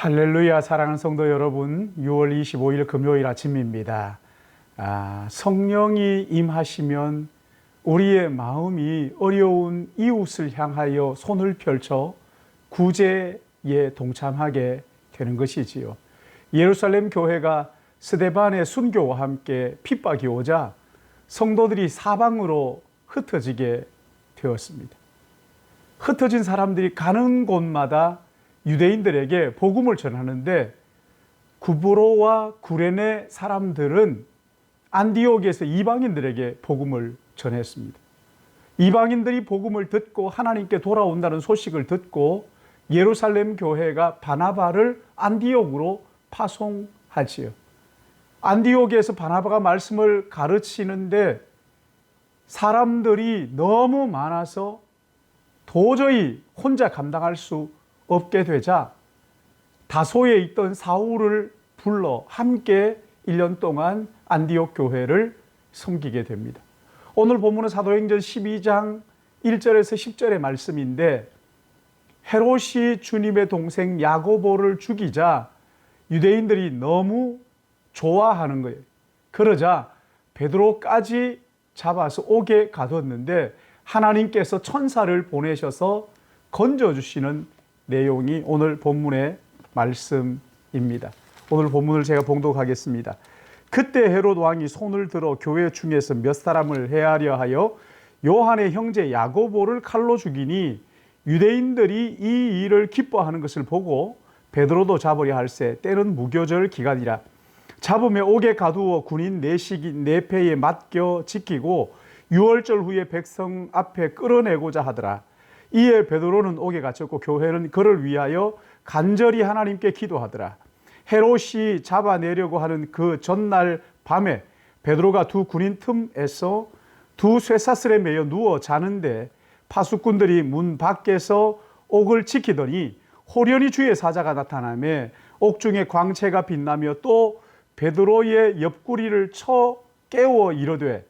할렐루야. 사랑하는 성도 여러분, 6월 25일 금요일 아침입니다. 성령이 임하시면 우리의 마음이 어려운 이웃을 향하여 손을 펼쳐 구제에 동참하게 되는 것이지요. 예루살렘 교회가 스데반의 순교와 함께 핍박이 오자 성도들이 사방으로 흩어지게 되었습니다. 흩어진 사람들이 가는 곳마다 유대인들에게 복음을 전하는데 구브로와 구레네 사람들은 안디옥에서 이방인들에게 복음을 전했습니다. 이방인들이 복음을 듣고 하나님께 돌아온다는 소식을 듣고 예루살렘 교회가 바나바를 안디옥으로 파송하지요. 안디옥에서 바나바가 말씀을 가르치는데 사람들이 너무 많아서 도저히 혼자 감당할 수 없게 되자 다소에 있던 사울을 불러 함께 1년 동안 안디옥 교회를 섬기게 됩니다. 오늘 본문은 사도행전 12장 1절에서 10절의 말씀인데 헤롯이 주님의 동생 야고보를 죽이자 유대인들이 너무 좋아하는 거예요. 그러자 베드로까지 잡아서 옥에 가뒀는데 하나님께서 천사를 보내셔서 건져주시는 내용이 오늘 본문의 말씀입니다. 오늘 본문을 제가 봉독하겠습니다. 그때 헤롯 왕이 손을 들어 교회 중에서 몇 사람을 해하려 하여 요한의 형제 야고보를 칼로 죽이니 유대인들이 이 일을 기뻐하는 것을 보고 베드로도 잡으려 할세 때는 무교절 기간이라 잡음에 옥에 가두어 군인 내패에 맡겨 지키고 유월절 후에 백성 앞에 끌어내고자 하더라. 이에 베드로는 옥에 갇혔고 교회는 그를 위하여 간절히 하나님께 기도하더라. 헤롯이 잡아내려고 하는 그 전날 밤에 베드로가 두 군인 틈에서 두 쇠사슬에 매여 누워 자는데 파수꾼들이 문 밖에서 옥을 지키더니 호련히 주의 사자가 나타나며 옥중에 광채가 빛나며 또 베드로의 옆구리를 쳐 깨워 이르되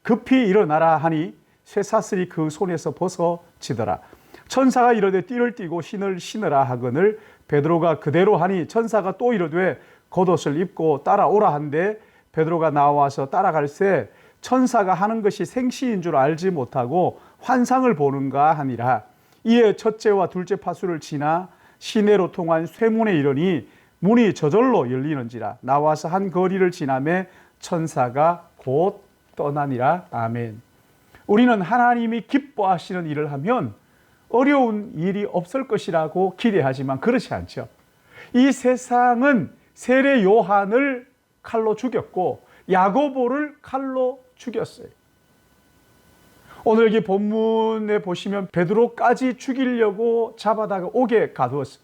급히 일어나라 하니 쇠사슬이 그 손에서 벗어지더라. 천사가 이르되 띠를 띠고 신을 신으라 하거늘 베드로가 그대로 하니 천사가 또 이르되 겉옷을 입고 따라오라 한데 베드로가 나와서 따라갈새 천사가 하는 것이 생시인 줄 알지 못하고 환상을 보는가 하니라. 이에 첫째와 둘째 파수를 지나 시내로 통한 쇠문에 이르니 문이 저절로 열리는지라. 나와서 한 거리를 지나매 천사가 곧 떠나니라. 아멘. 우리는 하나님이 기뻐하시는 일을 하면 어려운 일이 없을 것이라고 기대하지만 그렇지 않죠. 이 세상은 세례 요한을 칼로 죽였고 야고보를 칼로 죽였어요. 오늘 여기 본문에 보시면 베드로까지 죽이려고 잡아다가 옥에 가두었어요.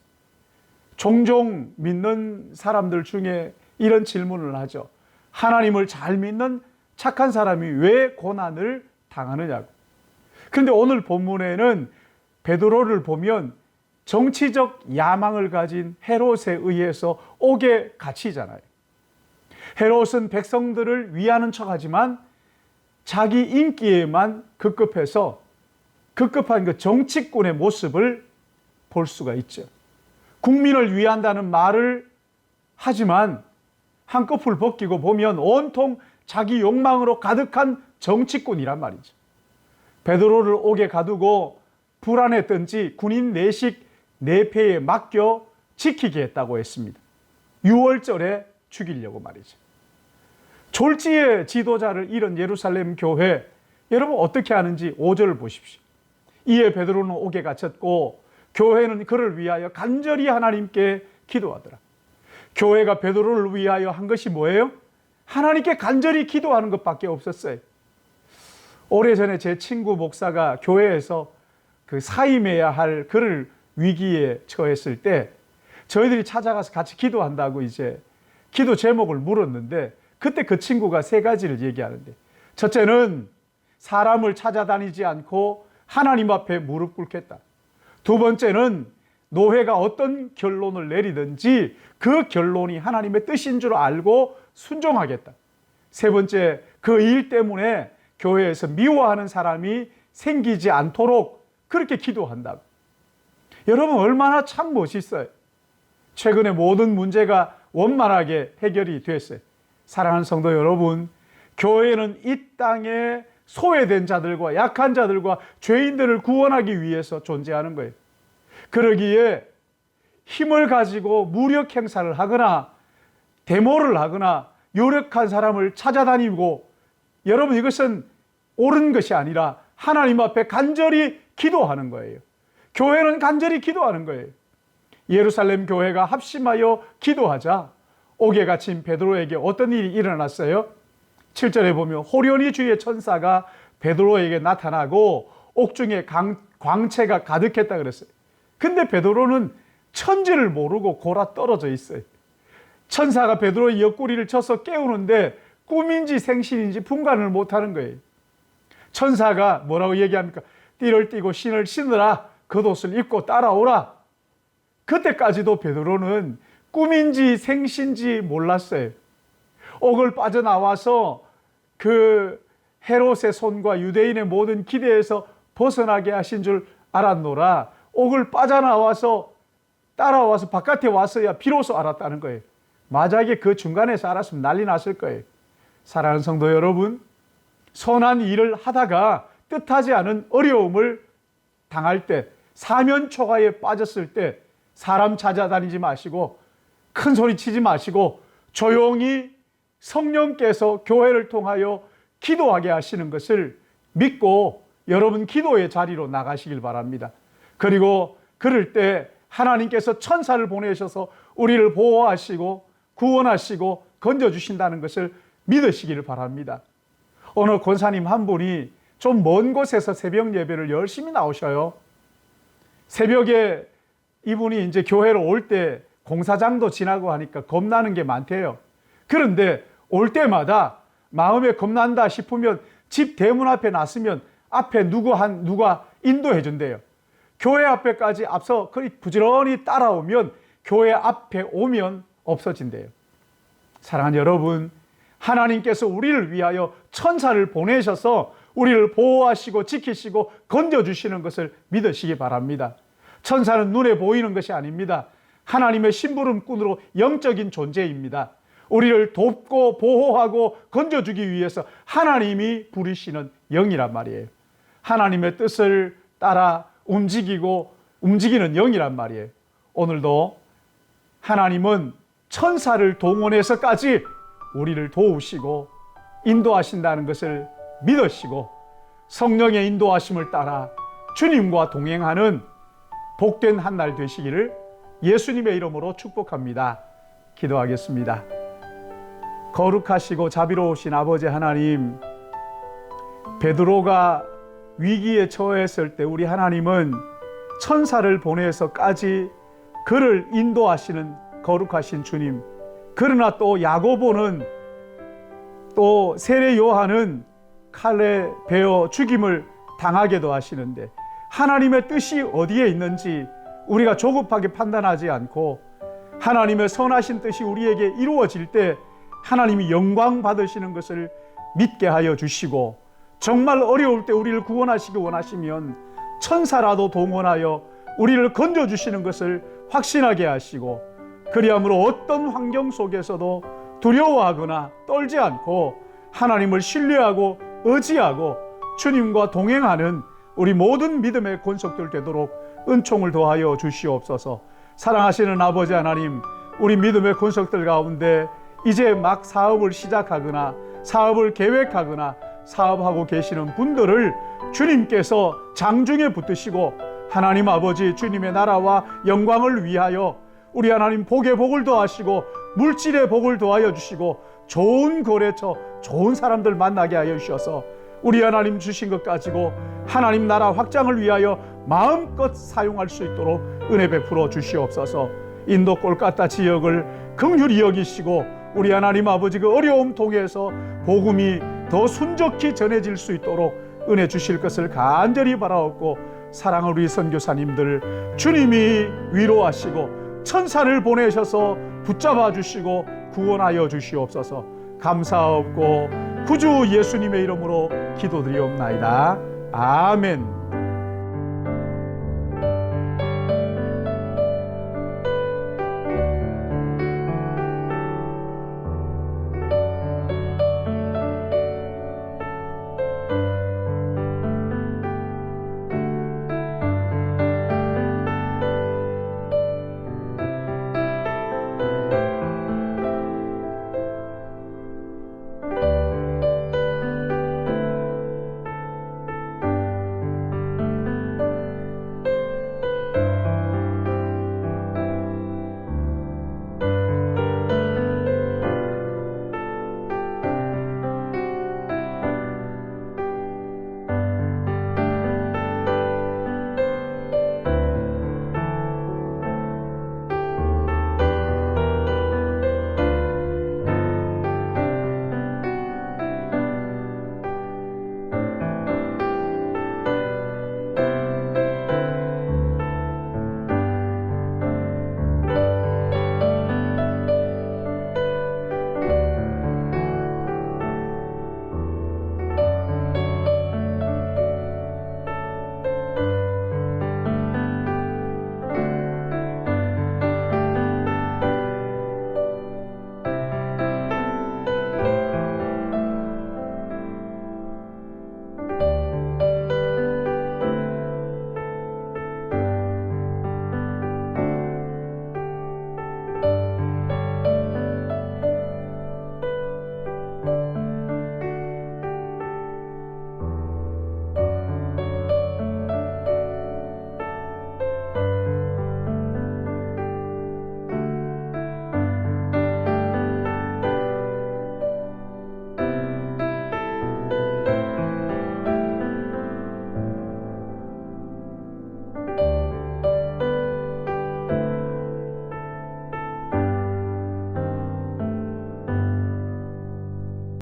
종종 믿는 사람들 중에 이런 질문을 하죠. 하나님을 잘 믿는 착한 사람이 왜 고난을 당하느냐고. 그런데 오늘 본문에는 베드로를 보면 정치적 야망을 가진 헤롯에 의해서 옥에 갇히잖아요. 헤롯은 백성들을 위하는 척하지만 자기 인기에만 급급해서 급급한 그 정치꾼의 모습을 볼 수가 있죠. 국민을 위한다는 말을 하지만 한꺼풀 벗기고 보면 온통 자기 욕망으로 가득한 정치꾼이란 말이죠. 베드로를 옥에 가두고 불안했던지 군인 내패에 맡겨 지키게 했다고 했습니다. 6월절에 죽이려고 말이죠. 졸지의 지도자를 잃은 예루살렘 교회, 여러분 어떻게 하는지 5절을 보십시오. 이에 베드로는 옥에 갇혔고 교회는 그를 위하여 간절히 하나님께 기도하더라. 교회가 베드로를 위하여 한 것이 뭐예요? 하나님께 간절히 기도하는 것밖에 없었어요. 오래전에 제 친구 목사가 교회에서 그 사임해야 할 그를 위기에 처했을 때 저희들이 찾아가서 같이 기도한다고 이제 기도 제목을 물었는데 그때 그 친구가 세 가지를 얘기하는데 첫째는 사람을 찾아다니지 않고 하나님 앞에 무릎 꿇겠다. 두 번째는 노회가 어떤 결론을 내리든지 그 결론이 하나님의 뜻인 줄 알고 순종하겠다. 세 번째, 그 일 때문에 교회에서 미워하는 사람이 생기지 않도록 그렇게 기도한다고. 여러분 얼마나 참 멋있어요. 최근에 모든 문제가 원만하게 해결이 됐어요. 사랑하는 성도 여러분, 교회는 이 땅에 소외된 자들과 약한 자들과 죄인들을 구원하기 위해서 존재하는 거예요. 그러기에 힘을 가지고 무력 행사를 하거나 데모를 하거나 유력한 사람을 찾아다니고, 여러분, 이것은 옳은 것이 아니라 하나님 앞에 간절히 기도하는 거예요. 교회는 간절히 기도하는 거예요. 예루살렘 교회가 합심하여 기도하자 옥에 갇힌 베드로에게 어떤 일이 일어났어요? 7절에 보면 호련히 주의 천사가 베드로에게 나타나고 옥중에 광채가 가득했다 그랬어요. 근데 베드로는 천지를 모르고 골아 떨어져 있어요. 천사가 베드로의 옆구리를 쳐서 깨우는데 꿈인지 생신인지 분간을 못하는 거예요. 천사가 뭐라고 얘기합니까? 띠를 띠고 신을 신으라, 겉옷을 입고 따라오라. 그때까지도 베드로는 꿈인지 생신지 몰랐어요. 옥을 빠져나와서 그 헤롯의 손과 유대인의 모든 기대에서 벗어나게 하신 줄 알았노라. 옥을 빠져나와서 따라와서 바깥에 왔어야 비로소 알았다는 거예요. 만약에 그 중간에서 알았으면 난리 났을 거예요. 사랑하는 성도 여러분, 선한 일을 하다가 뜻하지 않은 어려움을 당할 때, 사면초가에 빠졌을 때 사람 찾아다니지 마시고 큰 소리 치지 마시고 조용히 성령께서 교회를 통하여 기도하게 하시는 것을 믿고 여러분 기도의 자리로 나가시길 바랍니다. 그리고 그럴 때 하나님께서 천사를 보내셔서 우리를 보호하시고 구원하시고 건져주신다는 것을 믿으시기를 바랍니다. 어느 권사님 한 분이 좀 먼 곳에서 새벽 예배를 열심히 나오셔요. 새벽에 이분이 이제 교회로 올 때 공사장도 지나고 하니까 겁나는 게 많대요. 그런데 올 때마다 마음에 겁난다 싶으면 집 대문 앞에 났으면 앞에 누가 인도해 준대요. 교회 앞에까지 앞서 부지런히 따라오면 교회 앞에 오면 없어진대요. 사랑하는 여러분, 하나님께서 우리를 위하여 천사를 보내셔서 우리를 보호하시고 지키시고 건져주시는 것을 믿으시기 바랍니다. 천사는 눈에 보이는 것이 아닙니다. 하나님의 심부름꾼으로 영적인 존재입니다. 우리를 돕고 보호하고 건져주기 위해서 하나님이 부르시는 영이란 말이에요. 하나님의 뜻을 따라 움직이는 영이란 말이에요. 오늘도 하나님은 천사를 동원해서까지 우리를 도우시고 인도하신다는 것을 믿으시고 성령의 인도하심을 따라 주님과 동행하는 복된 한 날 되시기를 예수님의 이름으로 축복합니다. 기도하겠습니다. 거룩하시고 자비로우신 아버지 하나님, 베드로가 위기에 처했을 때 우리 하나님은 천사를 보내서까지 그를 인도하시는 거룩하신 주님, 그러나 또 야고보는 또 세례 요한은 칼에 베어 죽임을 당하게도 하시는데 하나님의 뜻이 어디에 있는지 우리가 조급하게 판단하지 않고 하나님의 선하신 뜻이 우리에게 이루어질 때 하나님이 영광 받으시는 것을 믿게 하여 주시고, 정말 어려울 때 우리를 구원하시기 원하시면 천사라도 동원하여 우리를 건져주시는 것을 확신하게 하시고, 그리함으로 어떤 환경 속에서도 두려워하거나 떨지 않고 하나님을 신뢰하고 의지하고 주님과 동행하는 우리 모든 믿음의 권속들 되도록 은총을 더하여 주시옵소서. 사랑하시는 아버지 하나님, 우리 믿음의 권속들 가운데 이제 막 사업을 시작하거나 사업을 계획하거나 사업하고 계시는 분들을 주님께서 장중에 붙드시고 하나님 아버지 주님의 나라와 영광을 위하여 우리 하나님 복의 복을 더하시고 물질의 복을 더하여 주시고 좋은 거래처, 좋은 사람들 만나게 하여 주셔서 우리 하나님 주신 것 가지고 하나님 나라 확장을 위하여 마음껏 사용할 수 있도록 은혜 베풀어 주시옵소서. 인도 꼴까타 지역을 긍휼히 여기시고 우리 하나님 아버지 그 어려움 통해서 복음이 더 순적히 전해질 수 있도록 은혜 주실 것을 간절히 바라옵고, 사랑하는 우리 선교사님들 주님이 위로하시고 천사를 보내셔서 붙잡아 주시고 구원하여 주시옵소서. 감사하옵고 구주 예수님의 이름으로 기도드리옵나이다. 아멘.